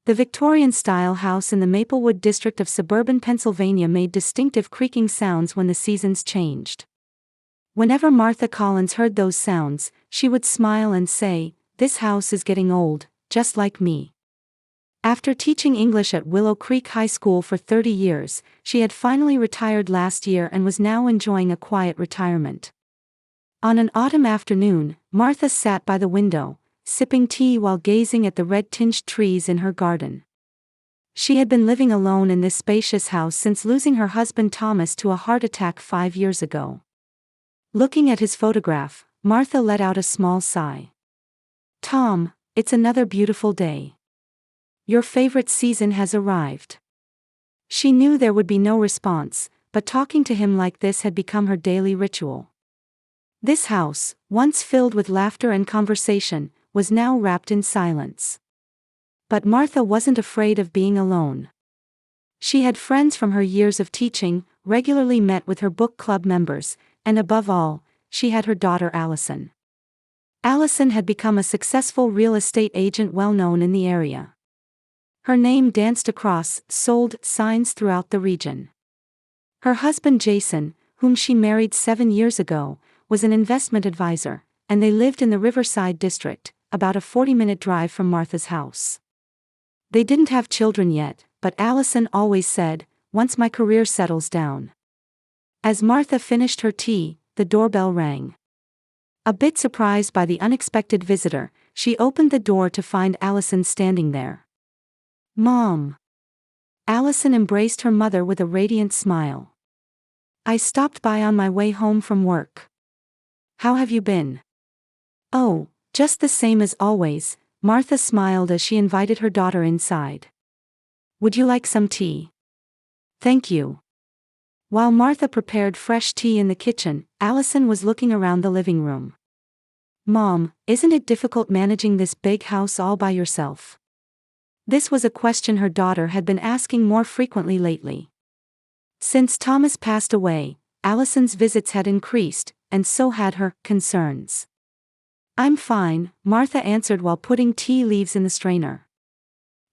The Victorian-style house in the Maplewood district of suburban Pennsylvania made distinctive creaking sounds when the seasons changed. Whenever Martha Collins heard those sounds, she would smile and say, "This house is getting old, just like me." After teaching English at Willow Creek High School for 30 years, she had finally retired last year and was now enjoying a quiet retirement. On an autumn afternoon, Martha sat by the window, sipping tea while gazing at the red-tinged trees in her garden. She had been living alone in this spacious house since losing her husband Thomas to a heart attack 5 years ago. Looking at his photograph, Martha let out a small sigh. "Tom, it's another beautiful day. Your favorite season has arrived." She knew there would be no response, but talking to him like this had become her daily ritual. This house, once filled with laughter and conversation, was now wrapped in silence. But Martha wasn't afraid of being alone. She had friends from her years of teaching, regularly met with her book club members, and above all, she had her daughter Allison. Allison had become a successful real estate agent well known in the area. Her name danced across sold signs throughout the region. Her husband Jason, whom she married 7 years ago, was an investment advisor, and they lived in the Riverside district, about a 40-minute drive from Martha's house. They didn't have children yet, but Allison always said, "Once my career settles down." As Martha finished her tea, the doorbell rang. A bit surprised by the unexpected visitor, she opened the door to find Allison standing there. "Mom." Allison embraced her mother with a radiant smile. "I stopped by on my way home from work. How have you been?" "Oh, just the same as always," Martha smiled as she invited her daughter inside. "Would you like some tea?" "Thank you." While Martha prepared fresh tea in the kitchen, Allison was looking around the living room. "Mom, isn't it difficult managing this big house all by yourself?" This was a question her daughter had been asking more frequently lately. Since Thomas passed away, Allison's visits had increased, and so had her concerns. "I'm fine," Martha answered while putting tea leaves in the strainer.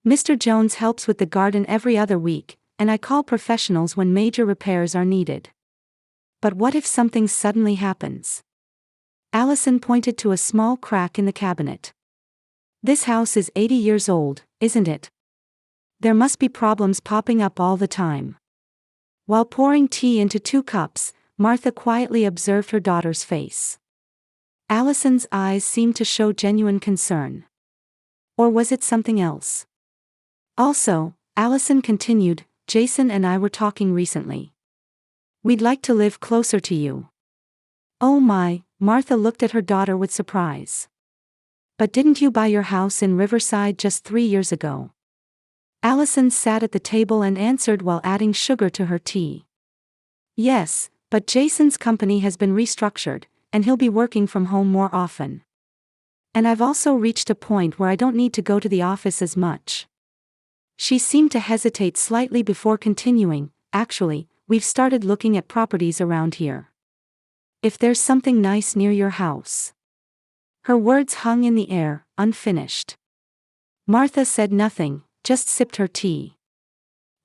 "Mr. Jones helps with the garden every other week, and I call professionals when major repairs are needed. But what if something suddenly happens?" Allison pointed to a small crack in the cabinet. "This house is 80 years old, isn't it? There must be problems popping up all the time." While pouring tea into 2 cups, Martha quietly observed her daughter's face. Allison's eyes seemed to show genuine concern. Or was it something else? "Also," Allison continued, "Jason and I were talking recently. We'd like to live closer to you." "Oh my," Martha looked at her daughter with surprise. "But didn't you buy your house in Riverside just 3 years ago?" Allison sat at the table and answered while adding sugar to her tea. "Yes, but Jason's company has been restructured, and he'll be working from home more often. And I've also reached a point where I don't need to go to the office as much." She seemed to hesitate slightly before continuing, "Actually, we've started looking at properties around here. If there's something nice near your house." Her words hung in the air, unfinished. Martha said nothing, just sipped her tea.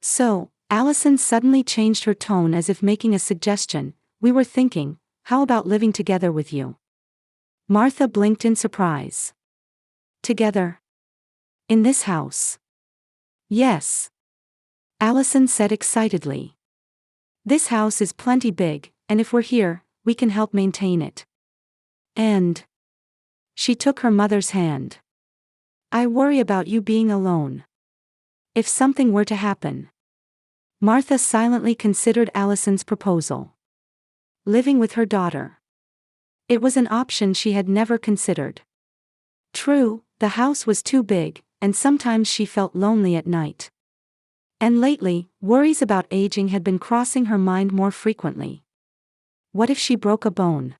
"So," Allison suddenly changed her tone as if making a suggestion, "we were thinking, how about living together with you?" Martha blinked in surprise. "Together? In this house?" "Yes," Allison said excitedly. "This house is plenty big, and if we're here, we can help maintain it. And..." She took her mother's hand. "I worry about you being alone. If something were to happen." Martha silently considered Allison's proposal. Living with her daughter. It was an option she had never considered. True, the house was too big, and sometimes she felt lonely at night. And lately, worries about aging had been crossing her mind more frequently. What if she broke a bone?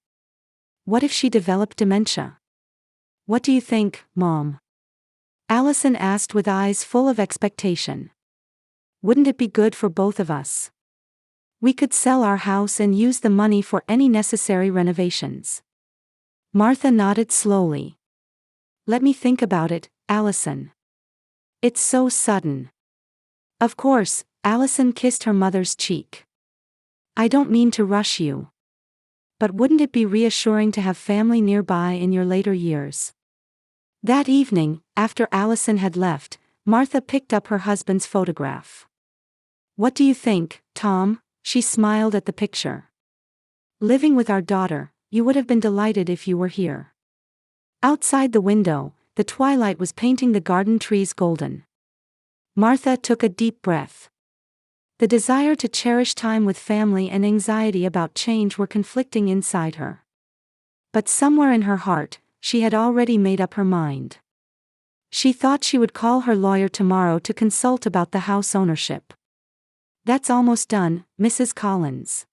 What if she developed dementia? "What do you think, Mom?" Allison asked with eyes full of expectation. "Wouldn't it be good for both of us? We could sell our house and use the money for any necessary renovations." Martha nodded slowly. "Let me think about it, Allison." It's so sudden. Of course, Allison kissed her mother's cheek. I don't mean to rush you. But wouldn't it be reassuring to have family nearby in your later years? That evening, after Allison had left, Martha picked up her husband's photograph. What do you think, Tom? She smiled at the picture. Living with our daughter, you would have been delighted if you were here. Outside the window, the twilight was painting the garden trees golden. Martha took a deep breath. The desire to cherish time with family and anxiety about change were conflicting inside her. But somewhere in her heart, she had already made up her mind. She thought she would call her lawyer tomorrow to consult about the house ownership. That's almost done, Mrs. Collins.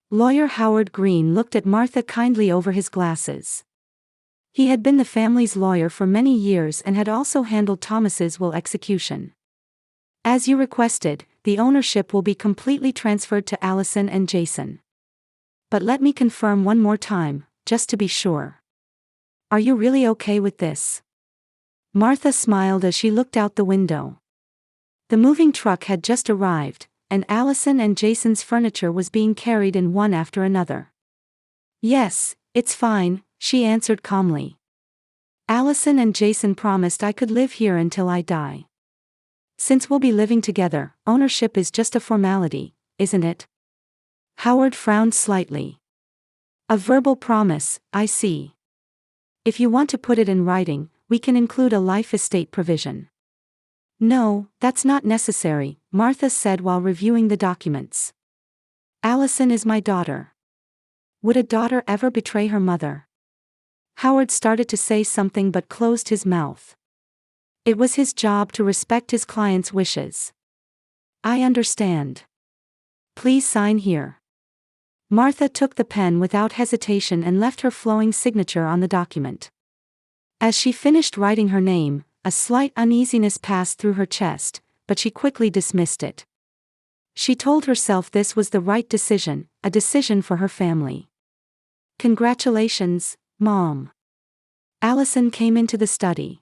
Lawyer Howard Green looked at Martha kindly over his glasses. He had been the family's lawyer for many years and had also handled Thomas's will execution. As you requested, the ownership will be completely transferred to Allison and Jason. But let me confirm one more time, just to be sure. Are you really okay with this? Martha smiled as she looked out the window. The moving truck had just arrived, and Allison and Jason's furniture was being carried in one after another. Yes, it's fine, she answered calmly. Allison and Jason promised I could live here until I die. Since we'll be living together, ownership is just a formality, isn't it? Howard frowned slightly. A verbal promise, I see. If you want to put it in writing, we can include a life estate provision. No, that's not necessary, Martha said while reviewing the documents. Allison is my daughter. Would a daughter ever betray her mother? Howard started to say something but closed his mouth. It was his job to respect his client's wishes. I understand. Please sign here. Martha took the pen without hesitation and left her flowing signature on the document. As she finished writing her name, a slight uneasiness passed through her chest, but she quickly dismissed it. She told herself this was the right decision, a decision for her family. Congratulations, Mom. Allison came into the study.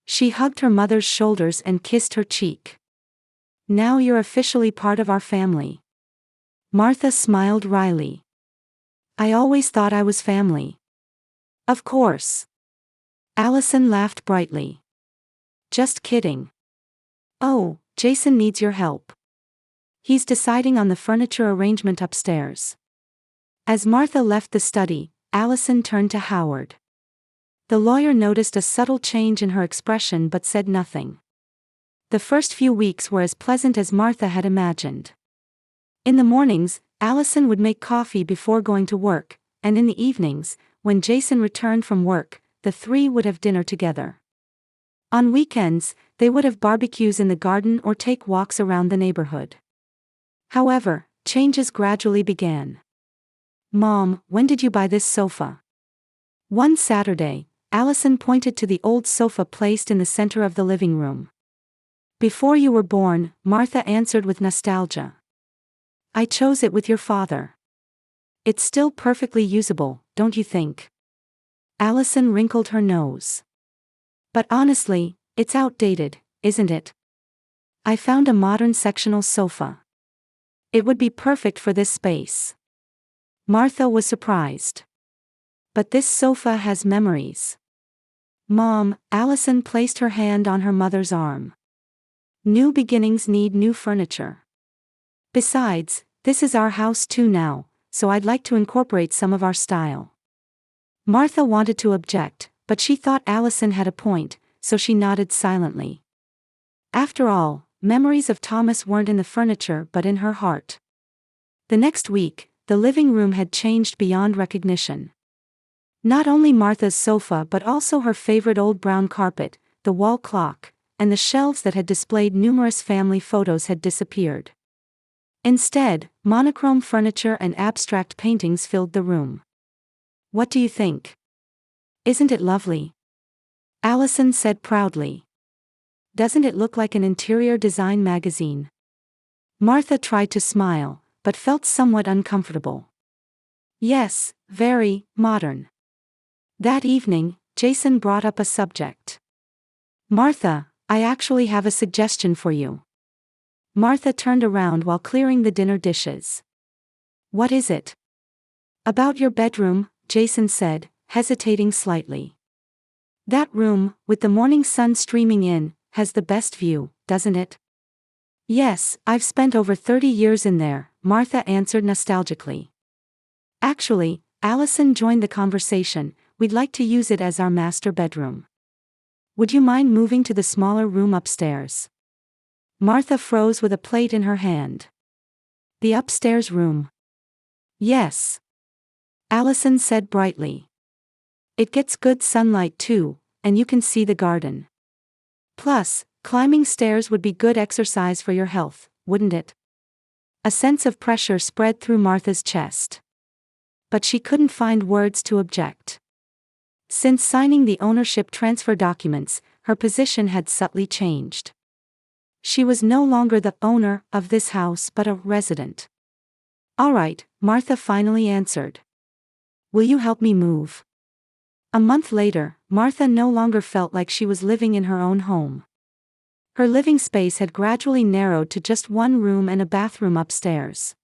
She hugged her mother's shoulders and kissed her cheek. Now you're officially part of our family. Martha smiled wryly. I always thought I was family. Of course. Allison laughed brightly. Just kidding. Oh, Jason needs your help. He's deciding on the furniture arrangement upstairs. As Martha left the study, Allison turned to Howard. The lawyer noticed a subtle change in her expression but said nothing. The first few weeks were as pleasant as Martha had imagined. In the mornings, Allison would make coffee before going to work, and in the evenings, when Jason returned from work, the three would have dinner together. On weekends, they would have barbecues in the garden or take walks around the neighborhood. However, changes gradually began. Mom, when did you buy this sofa? One Saturday, Allison pointed to the old sofa placed in the center of the living room. Before you were born, Martha answered with nostalgia. I chose it with your father. It's still perfectly usable, don't you think? Allison wrinkled her nose. But honestly, it's outdated, isn't it? I found a modern sectional sofa. It would be perfect for this space. Martha was surprised. But this sofa has memories. Mom, Allison placed her hand on her mother's arm. New beginnings need new furniture. Besides, this is our house too now, so I'd like to incorporate some of our style. Martha wanted to object, but she thought Allison had a point, so she nodded silently. After all, memories of Thomas weren't in the furniture but in her heart. The next week, the living room had changed beyond recognition. Not only Martha's sofa but also her favorite old brown carpet, the wall clock, and the shelves that had displayed numerous family photos had disappeared. Instead, monochrome furniture and abstract paintings filled the room. What do you think? Isn't it lovely? Allison said proudly. Doesn't it look like an interior design magazine? Martha tried to smile, but felt somewhat uncomfortable. Yes, very modern. That evening, Jason brought up a subject. Martha, I actually have a suggestion for you. Martha turned around while clearing the dinner dishes. What is it? About your bedroom, Jason said, hesitating slightly. That room, with the morning sun streaming in, has the best view, doesn't it? Yes, I've spent over 30 years in there, Martha answered nostalgically. Actually, Allison joined the conversation, we'd like to use it as our master bedroom. Would you mind moving to the smaller room upstairs? Martha froze with a plate in her hand. The upstairs room. Yes. Allison said brightly. It gets good sunlight too, and you can see the garden. Plus, climbing stairs would be good exercise for your health, wouldn't it? A sense of pressure spread through Martha's chest. But she couldn't find words to object. Since signing the ownership transfer documents, her position had subtly changed. She was no longer the owner of this house but a resident. All right, Martha finally answered. Will you help me move? A month later, Martha no longer felt like she was living in her own home. Her living space had gradually narrowed to just one room and a bathroom upstairs.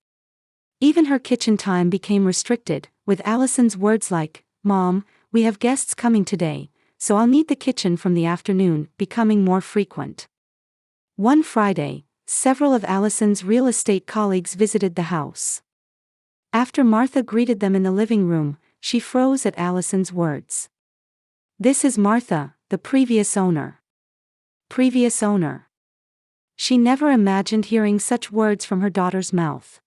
Even her kitchen time became restricted, with Allison's words like, "Mom, we have guests coming today, so I'll need the kitchen from the afternoon," becoming more frequent. One Friday, several of Allison's real estate colleagues visited the house. After Martha greeted them in the living room, she froze at Allison's words. This is Martha, the previous owner. Previous owner. She never imagined hearing such words from her daughter's mouth.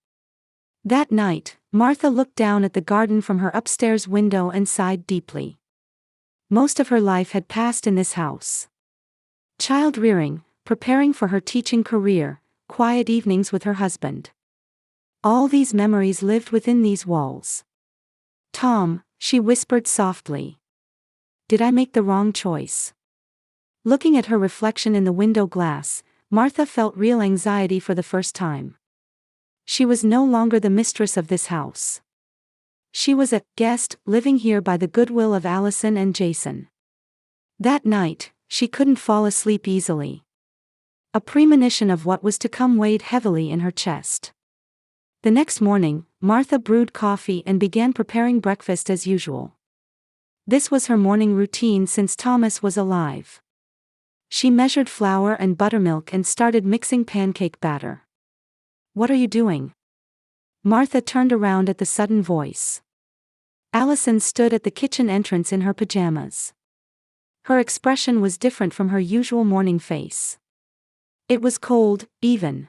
That night, Martha looked down at the garden from her upstairs window and sighed deeply. Most of her life had passed in this house. Child rearing, preparing for her teaching career, quiet evenings with her husband. All these memories lived within these walls. Tom, she whispered softly. Did I make the wrong choice? Looking at her reflection in the window glass, Martha felt real anxiety for the first time. She was no longer the mistress of this house. She was a guest living here by the goodwill of Allison and Jason. That night, she couldn't fall asleep easily. A premonition of what was to come weighed heavily in her chest. The next morning, Martha brewed coffee and began preparing breakfast as usual. This was her morning routine since Thomas was alive. She measured flour and buttermilk and started mixing pancake batter. What are you doing? Martha turned around at the sudden voice. Allison stood at the kitchen entrance in her pajamas. Her expression was different from her usual morning face. It was cold, even.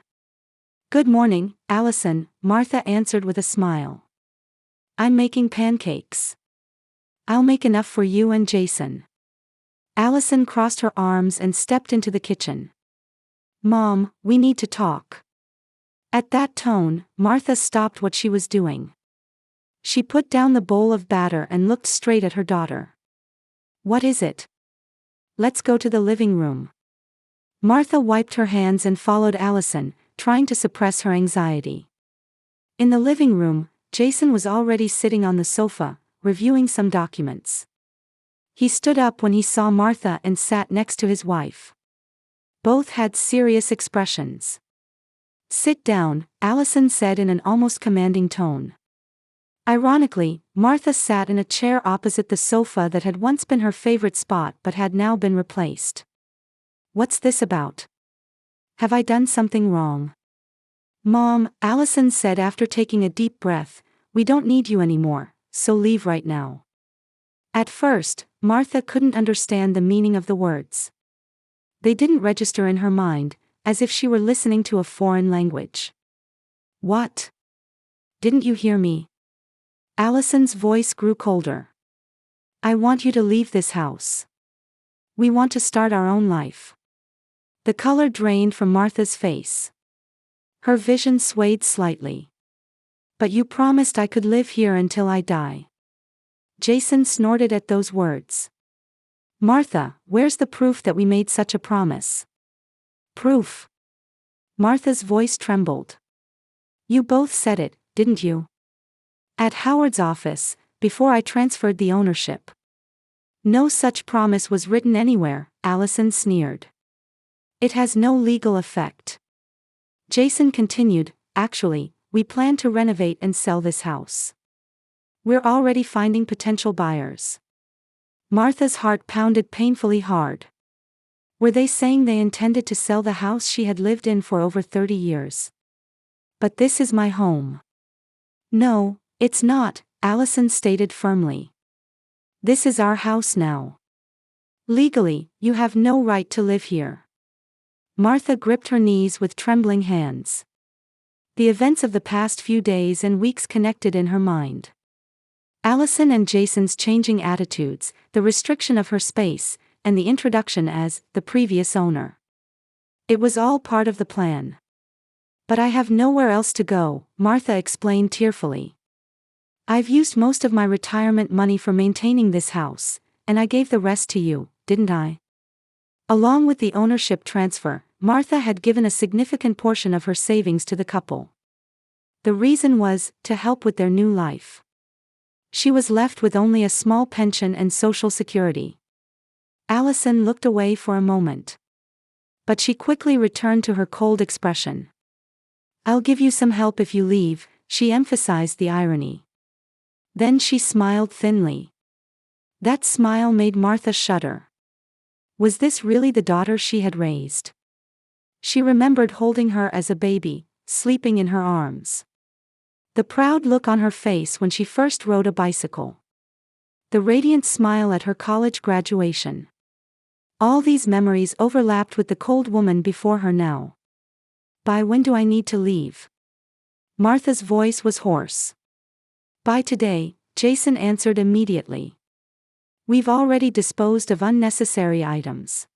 Good morning, Allison, Martha answered with a smile. I'm making pancakes. I'll make enough for you and Jason. Allison crossed her arms and stepped into the kitchen. Mom, we need to talk. At that tone, Martha stopped what she was doing. She put down the bowl of batter and looked straight at her daughter. What is it? Let's go to the living room. Martha wiped her hands and followed Allison, trying to suppress her anxiety. In the living room, Jason was already sitting on the sofa, reviewing some documents. He stood up when he saw Martha and sat next to his wife. Both had serious expressions. Sit down, Allison said in an almost commanding tone. Ironically, Martha sat in a chair opposite the sofa that had once been her favorite spot but had now been replaced. What's this about? Have I done something wrong? Mom, Allison said after taking a deep breath, we don't need you anymore, so leave right now. At first, Martha couldn't understand the meaning of the words. They didn't register in her mind, as if she were listening to a foreign language. What? Didn't you hear me? Allison's voice grew colder. I want you to leave this house. We want to start our own life. The color drained from Martha's face. Her vision swayed slightly. But you promised I could live here until I die. Jason snorted at those words. Martha, where's the proof that we made such a promise? Proof? Martha's voice trembled. You both said it, didn't you? At Howard's office, before I transferred the ownership. No such promise was written anywhere, Allison sneered. It has no legal effect. Jason continued, actually, we plan to renovate and sell this house. We're already finding potential buyers. Martha's heart pounded painfully hard. Were they saying they intended to sell the house she had lived in for over 30 years? But this is my home. No, it's not, Allison stated firmly. This is our house now. Legally, you have no right to live here. Martha gripped her knees with trembling hands. The events of the past few days and weeks connected in her mind. Allison and Jason's changing attitudes, the restriction of her space, and the introduction as the previous owner. It was all part of the plan. But I have nowhere else to go, Martha explained tearfully. I've used most of my retirement money for maintaining this house, and I gave the rest to you, didn't I? Along with the ownership transfer, Martha had given a significant portion of her savings to the couple. The reason was to help with their new life. She was left with only a small pension and Social Security. Allison looked away for a moment. But she quickly returned to her cold expression. I'll give you some help if you leave, she emphasized the irony. Then she smiled thinly. That smile made Martha shudder. Was this really the daughter she had raised? She remembered holding her as a baby, sleeping in her arms. The proud look on her face when she first rode a bicycle. The radiant smile at her college graduation. All these memories overlapped with the cold woman before her now. By when do I need to leave? Martha's voice was hoarse. By today, Jason answered immediately. We've already disposed of unnecessary items.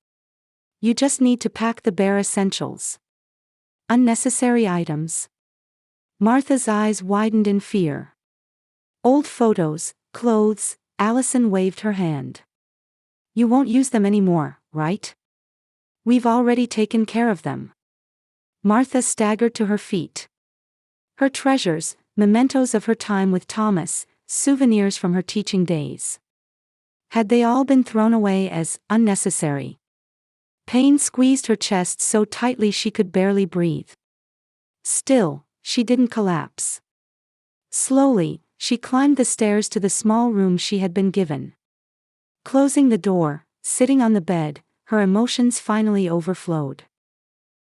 You just need to pack the bare essentials. Unnecessary items? Martha's eyes widened in fear. Old photos, clothes, Allison waved her hand. You won't use them anymore, right? We've already taken care of them. Martha staggered to her feet. Her treasures, mementos of her time with Thomas, souvenirs from her teaching days. Had they all been thrown away as unnecessary? Pain squeezed her chest so tightly she could barely breathe. Still, she didn't collapse. Slowly, she climbed the stairs to the small room she had been given. Closing the door, sitting on the bed, her emotions finally overflowed.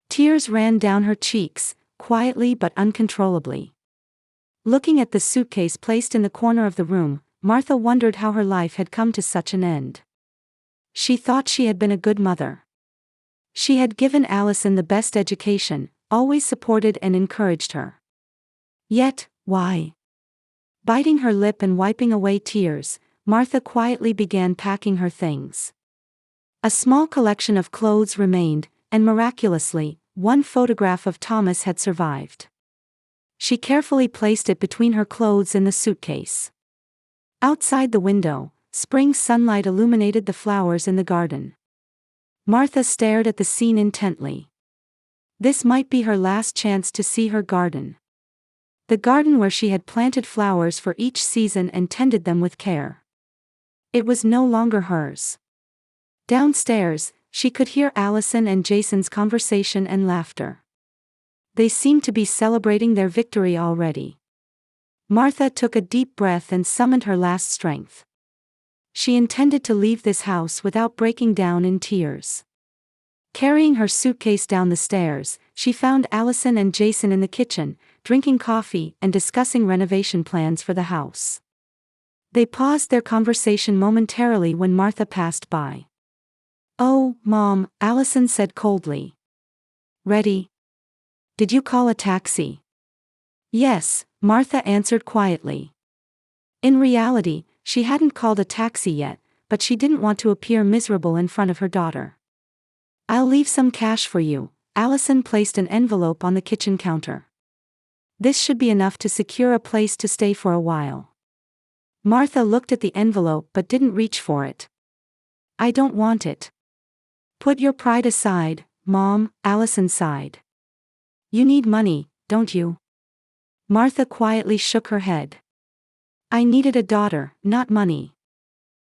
Tears ran down her cheeks, quietly but uncontrollably. Looking at the suitcase placed in the corner of the room, Martha wondered how her life had come to such an end. She thought she had been a good mother. She had given Allison the best education, always supported and encouraged her. Yet, why? Biting her lip and wiping away tears, Martha quietly began packing her things. A small collection of clothes remained, and miraculously, one photograph of Thomas had survived. She carefully placed it between her clothes in the suitcase. Outside the window, spring sunlight illuminated the flowers in the garden. Martha stared at the scene intently. This might be her last chance to see her garden. The garden where she had planted flowers for each season and tended them with care. It was no longer hers. Downstairs, she could hear Allison and Jason's conversation and laughter. They seemed to be celebrating their victory already. Martha took a deep breath and summoned her last strength. She intended to leave this house without breaking down in tears. Carrying her suitcase down the stairs, she found Allison and Jason in the kitchen, drinking coffee and discussing renovation plans for the house. They paused their conversation momentarily when Martha passed by. "Oh, Mom," Allison said coldly. "Ready? Did you call a taxi?" "Yes," Martha answered quietly. In reality, she hadn't called a taxi yet, but she didn't want to appear miserable in front of her daughter. "I'll leave some cash for you." Allison placed an envelope on the kitchen counter. "This should be enough to secure a place to stay for a while." Martha looked at the envelope but didn't reach for it. "I don't want it." "Put your pride aside, Mom," Allison sighed. "You need money, don't you?" Martha quietly shook her head. "I needed a daughter, not money."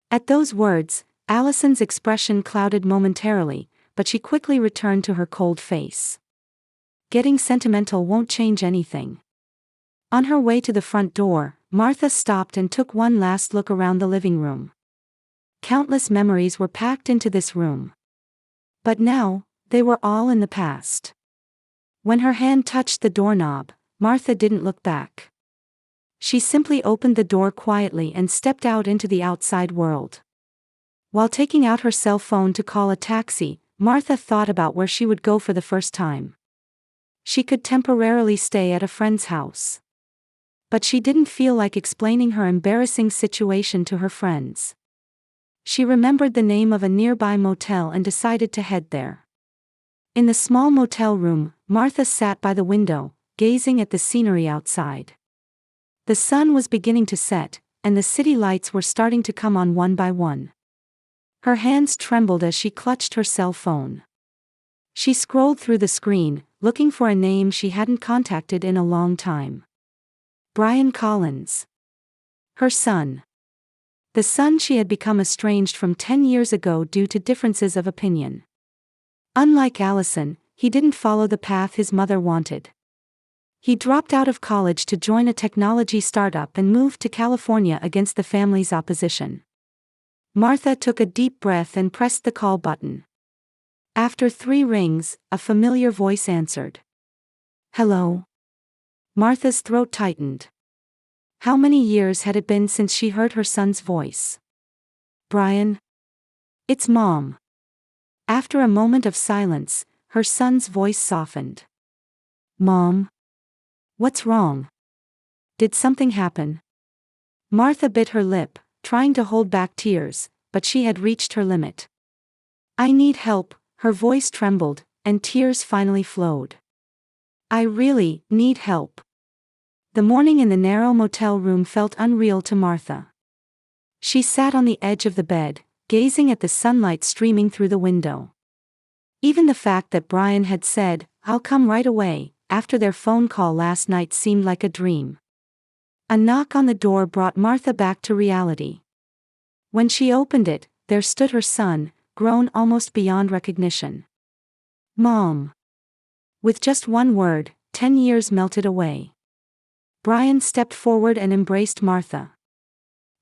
At those words, Allison's expression clouded momentarily, but she quickly returned to her cold face. Getting sentimental won't change anything. On her way to the front door, Martha stopped and took one last look around the living room. Countless memories were packed into this room. But now, they were all in the past. When her hand touched the doorknob, Martha didn't look back. She simply opened the door quietly and stepped out into the outside world. While taking out her cell phone to call a taxi, Martha thought about where she would go for the first time. She could temporarily stay at a friend's house. But she didn't feel like explaining her embarrassing situation to her friends. She remembered the name of a nearby motel and decided to head there. In the small motel room, Martha sat by the window, gazing at the scenery outside. The sun was beginning to set, and the city lights were starting to come on one by one. Her hands trembled as she clutched her cell phone. She scrolled through the screen, looking for a name she hadn't contacted in a long time. Brian Collins. Her son. The son she had become estranged from 10 years ago due to differences of opinion. Unlike Allison, he didn't follow the path his mother wanted. He dropped out of college to join a technology startup and moved to California against the family's opposition. Martha took a deep breath and pressed the call button. After 3 rings, a familiar voice answered. Hello? Martha's throat tightened. How many years had it been since she heard her son's voice? Brian? It's Mom. After a moment of silence, her son's voice softened. Mom? What's wrong? Did something happen? Martha bit her lip, trying to hold back tears, but she had reached her limit. I need help, her voice trembled, and tears finally flowed. I really need help. The morning in the narrow motel room felt unreal to Martha. She sat on the edge of the bed, gazing at the sunlight streaming through the window. Even the fact that Brian had said, "I'll come right away," after their phone call last night seemed like a dream. A knock on the door brought Martha back to reality. When she opened it, there stood her son, grown almost beyond recognition. Mom. With just one word, 10 years melted away. Brian stepped forward and embraced Martha.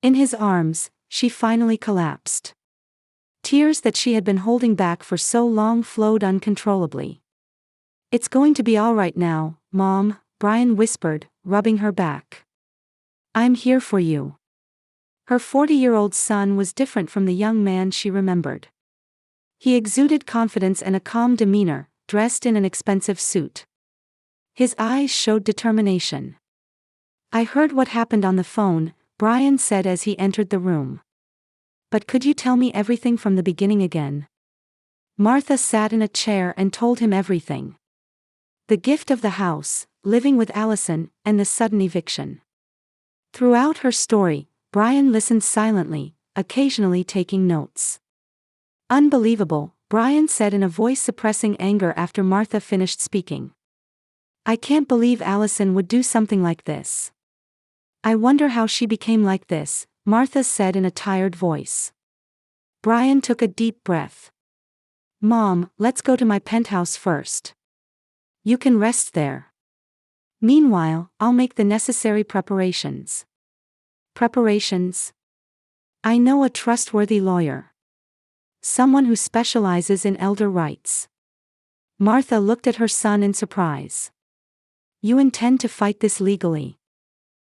In his arms, she finally collapsed. Tears that she had been holding back for so long flowed uncontrollably. It's going to be all right now, Mom, Brian whispered, rubbing her back. I'm here for you. Her 40-year-old son was different from the young man she remembered. He exuded confidence and a calm demeanor, dressed in an expensive suit. His eyes showed determination. I heard what happened on the phone, Brian said as he entered the room. But could you tell me everything from the beginning again? Martha sat in a chair and told him everything. The gift of the house, living with Allison, and the sudden eviction. Throughout her story, Brian listened silently, occasionally taking notes. Unbelievable, Brian said in a voice suppressing anger after Martha finished speaking. I can't believe Allison would do something like this. I wonder how she became like this, Martha said in a tired voice. Brian took a deep breath. Mom, let's go to my penthouse first. You can rest there. Meanwhile, I'll make the necessary preparations. Preparations? I know a trustworthy lawyer. Someone who specializes in elder rights. Martha looked at her son in surprise. You intend to fight this legally?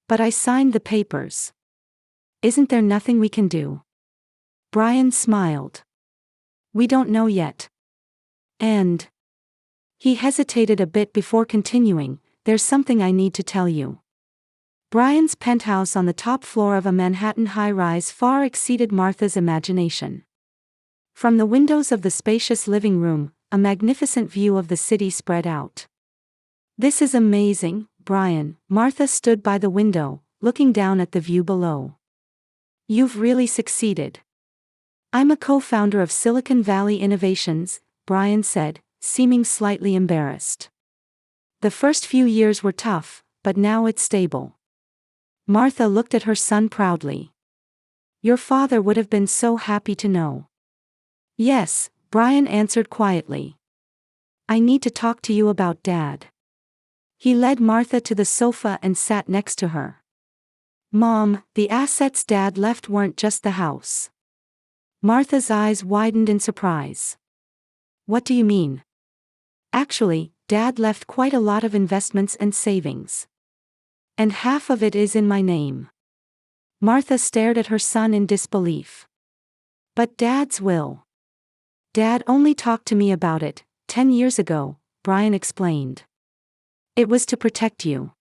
But I signed the papers. Isn't there nothing we can do? Brian smiled. We don't know yet. And he hesitated a bit before continuing, there's something I need to tell you. Brian's penthouse on the top floor of a Manhattan high-rise far exceeded Martha's imagination. From the windows of the spacious living room, a magnificent view of the city spread out. This is amazing, Brian. Martha stood by the window, looking down at the view below. You've really succeeded. I'm a co-founder of Silicon Valley Innovations, Brian said, seeming slightly embarrassed. The first few years were tough, but now it's stable. Martha looked at her son proudly. Your father would have been so happy to know. Yes, Brian answered quietly. I need to talk to you about Dad. He led Martha to the sofa and sat next to her. Mom, the assets Dad left weren't just the house. Martha's eyes widened in surprise. What do you mean? Actually, Dad left quite a lot of investments and savings. And half of it is in my name. Martha stared at her son in disbelief. But Dad's will. Dad only talked to me about it 10 years ago, Brian explained. It was to protect you.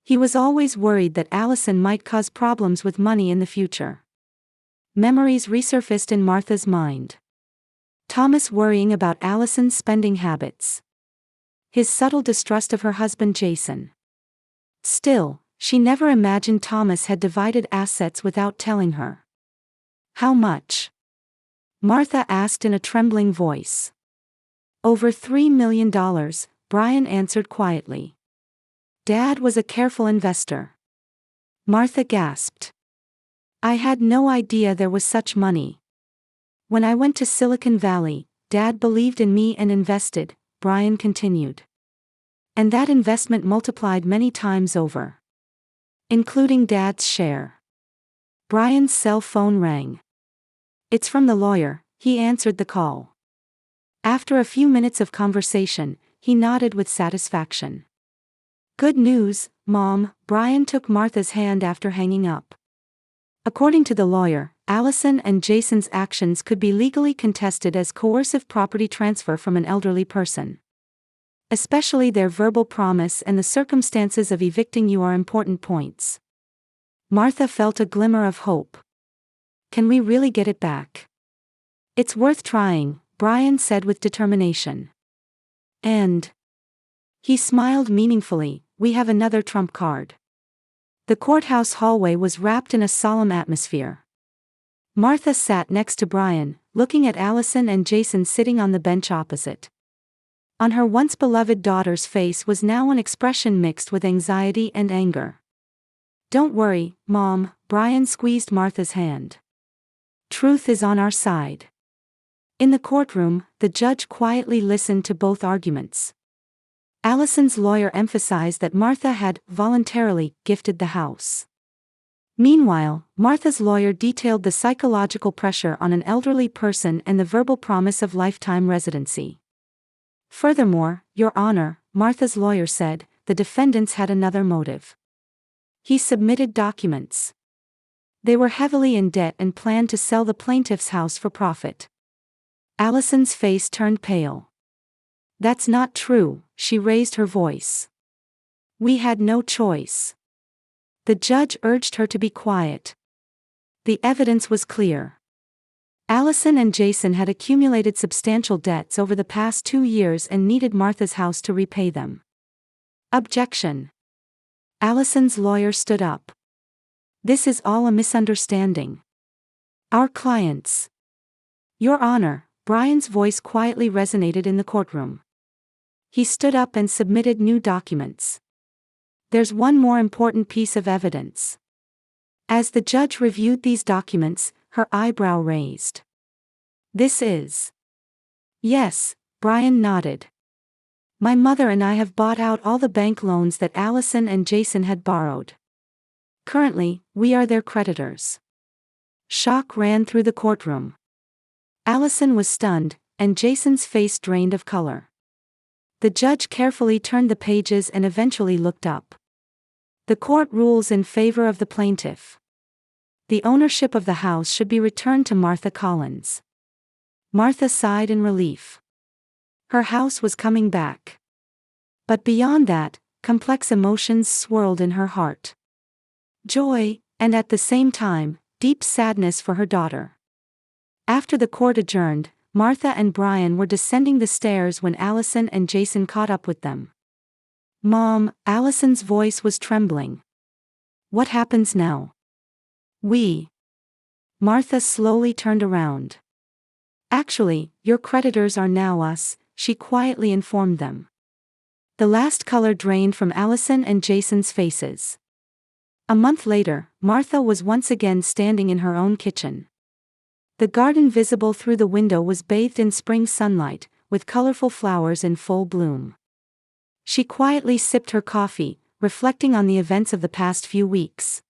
He was always worried that Allison might cause problems with money in the future. Memories resurfaced in Martha's mind. Thomas worrying about Allison's spending habits. His subtle distrust of her husband Jason. Still, she never imagined Thomas had divided assets without telling her. How much? Martha asked in a trembling voice. Over $3 million, Brian answered quietly. Dad was a careful investor. Martha gasped. I had no idea there was such money. When I went to Silicon Valley, Dad believed in me and invested, Brian continued. And that investment multiplied many times over. Including Dad's share. Brian's cell phone rang. It's from the lawyer, he answered the call. After a few minutes of conversation, he nodded with satisfaction. Good news, Mom, Brian took Martha's hand after hanging up. According to the lawyer, Allison and Jason's actions could be legally contested as coercive property transfer from an elderly person. Especially their verbal promise and the circumstances of evicting you are important points. Martha felt a glimmer of hope. Can we really get it back? It's worth trying, Brian said with determination. And he smiled meaningfully, we have another trump card. The courthouse hallway was wrapped in a solemn atmosphere. Martha sat next to Brian, looking at Allison and Jason sitting on the bench opposite. On her once beloved daughter's face was now an expression mixed with anxiety and anger. Don't worry, Mom, Brian squeezed Martha's hand. Truth is on our side. In the courtroom, the judge quietly listened to both arguments. Allison's lawyer emphasized that Martha had voluntarily gifted the house. Meanwhile, Martha's lawyer detailed the psychological pressure on an elderly person and the verbal promise of lifetime residency. Furthermore, Your Honor, Martha's lawyer said, the defendants had another motive. He submitted documents. They were heavily in debt and planned to sell the plaintiff's house for profit. Allison's face turned pale. That's not true, she raised her voice. We had no choice. The judge urged her to be quiet. The evidence was clear. Allison and Jason had accumulated substantial debts over the past 2 years and needed Martha's house to repay them. Objection. Allison's lawyer stood up. This is all a misunderstanding. Our clients. Your Honor, Brian's voice quietly resonated in the courtroom. He stood up and submitted new documents. There's one more important piece of evidence. As the judge reviewed these documents, her eyebrow raised. This is. Yes, Brian nodded. My mother and I have bought out all the bank loans that Allison and Jason had borrowed. Currently, we are their creditors. Shock ran through the courtroom. Allison was stunned, and Jason's face drained of color. The judge carefully turned the pages and eventually looked up. The court rules in favor of the plaintiff. The ownership of the house should be returned to Martha Collins. Martha sighed in relief. Her house was coming back. But beyond that, complex emotions swirled in her heart. Joy, and at the same time, deep sadness for her daughter. After the court adjourned, Martha and Brian were descending the stairs when Allison and Jason caught up with them. Mom, Allison's voice was trembling. What happens now? Martha slowly turned around. Actually, your creditors are now us, she quietly informed them. The last color drained from Allison and Jason's faces. A month later, Martha was once again standing in her own kitchen. The garden visible through the window was bathed in spring sunlight, with colorful flowers in full bloom. She quietly sipped her coffee, reflecting on the events of the past few weeks.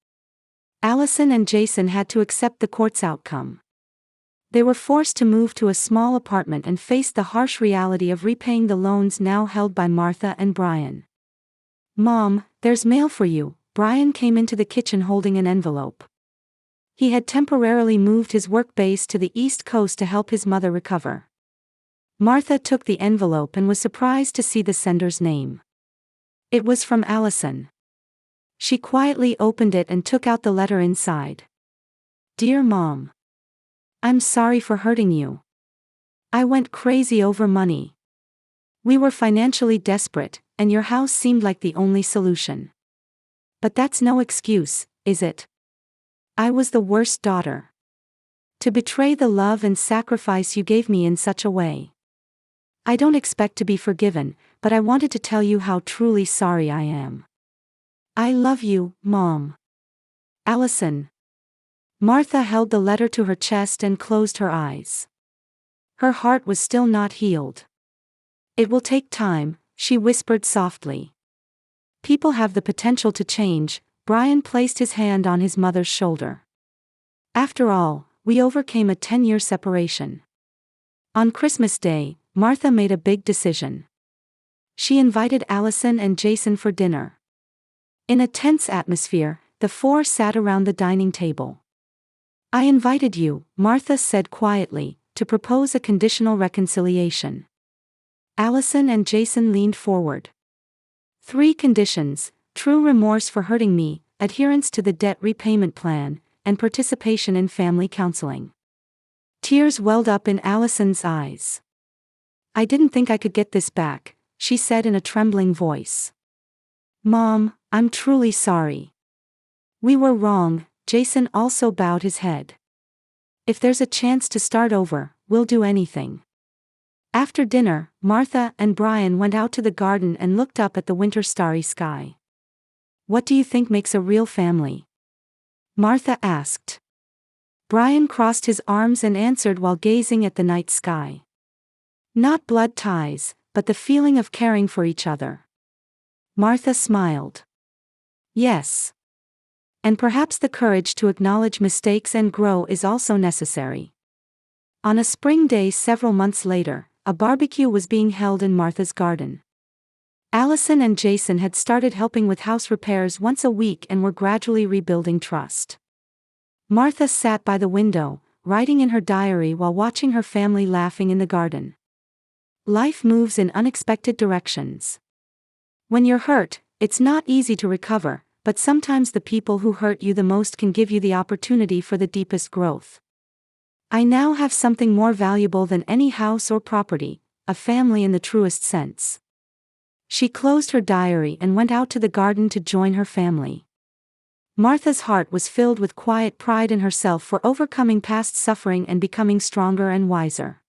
Allison and Jason had to accept the court's outcome. They were forced to move to a small apartment and faced the harsh reality of repaying the loans now held by Martha and Brian. "Mom, there's mail for you." Brian came into the kitchen holding an envelope. He had temporarily moved his work base to the East Coast to help his mother recover. Martha took the envelope and was surprised to see the sender's name. It was from Allison. She quietly opened it and took out the letter inside. "Dear Mom, I'm sorry for hurting you. I went crazy over money. We were financially desperate, and your house seemed like the only solution. But that's no excuse, is it? I was the worst daughter. To betray the love and sacrifice you gave me in such a way. I don't expect to be forgiven, but I wanted to tell you how truly sorry I am. I love you, Mom. Allison." Martha held the letter to her chest and closed her eyes. Her heart was still not healed. "It will take time," she whispered softly. "People have the potential to change." Brian placed his hand on his mother's shoulder. "After all, we overcame a 10-year separation." On Christmas Day, Martha made a big decision. She invited Allison and Jason for dinner. In a tense atmosphere, the four sat around the dining table. "I invited you," Martha said quietly, "to propose a conditional reconciliation." Allison and Jason leaned forward. "3 conditions: true remorse for hurting me, adherence to the debt repayment plan, and participation in family counseling." Tears welled up in Allison's eyes. "I didn't think I could get this back," she said in a trembling voice. "Mom, I'm truly sorry. We were wrong." Jason also bowed his head. "If there's a chance to start over, we'll do anything." After dinner, Martha and Brian went out to the garden and looked up at the winter starry sky. "What do you think makes a real family?" Martha asked. Brian crossed his arms and answered while gazing at the night sky. "Not blood ties, but the feeling of caring for each other." Martha smiled. "Yes. And perhaps the courage to acknowledge mistakes and grow is also necessary." On a spring day several months later, a barbecue was being held in Martha's garden. Allison and Jason had started helping with house repairs once a week and were gradually rebuilding trust. Martha sat by the window, writing in her diary while watching her family laughing in the garden. Life moves in unexpected directions. When you're hurt, it's not easy to recover, but sometimes the people who hurt you the most can give you the opportunity for the deepest growth. "I now have something more valuable than any house or property, a family in the truest sense." She closed her diary and went out to the garden to join her family. Martha's heart was filled with quiet pride in herself for overcoming past suffering and becoming stronger and wiser.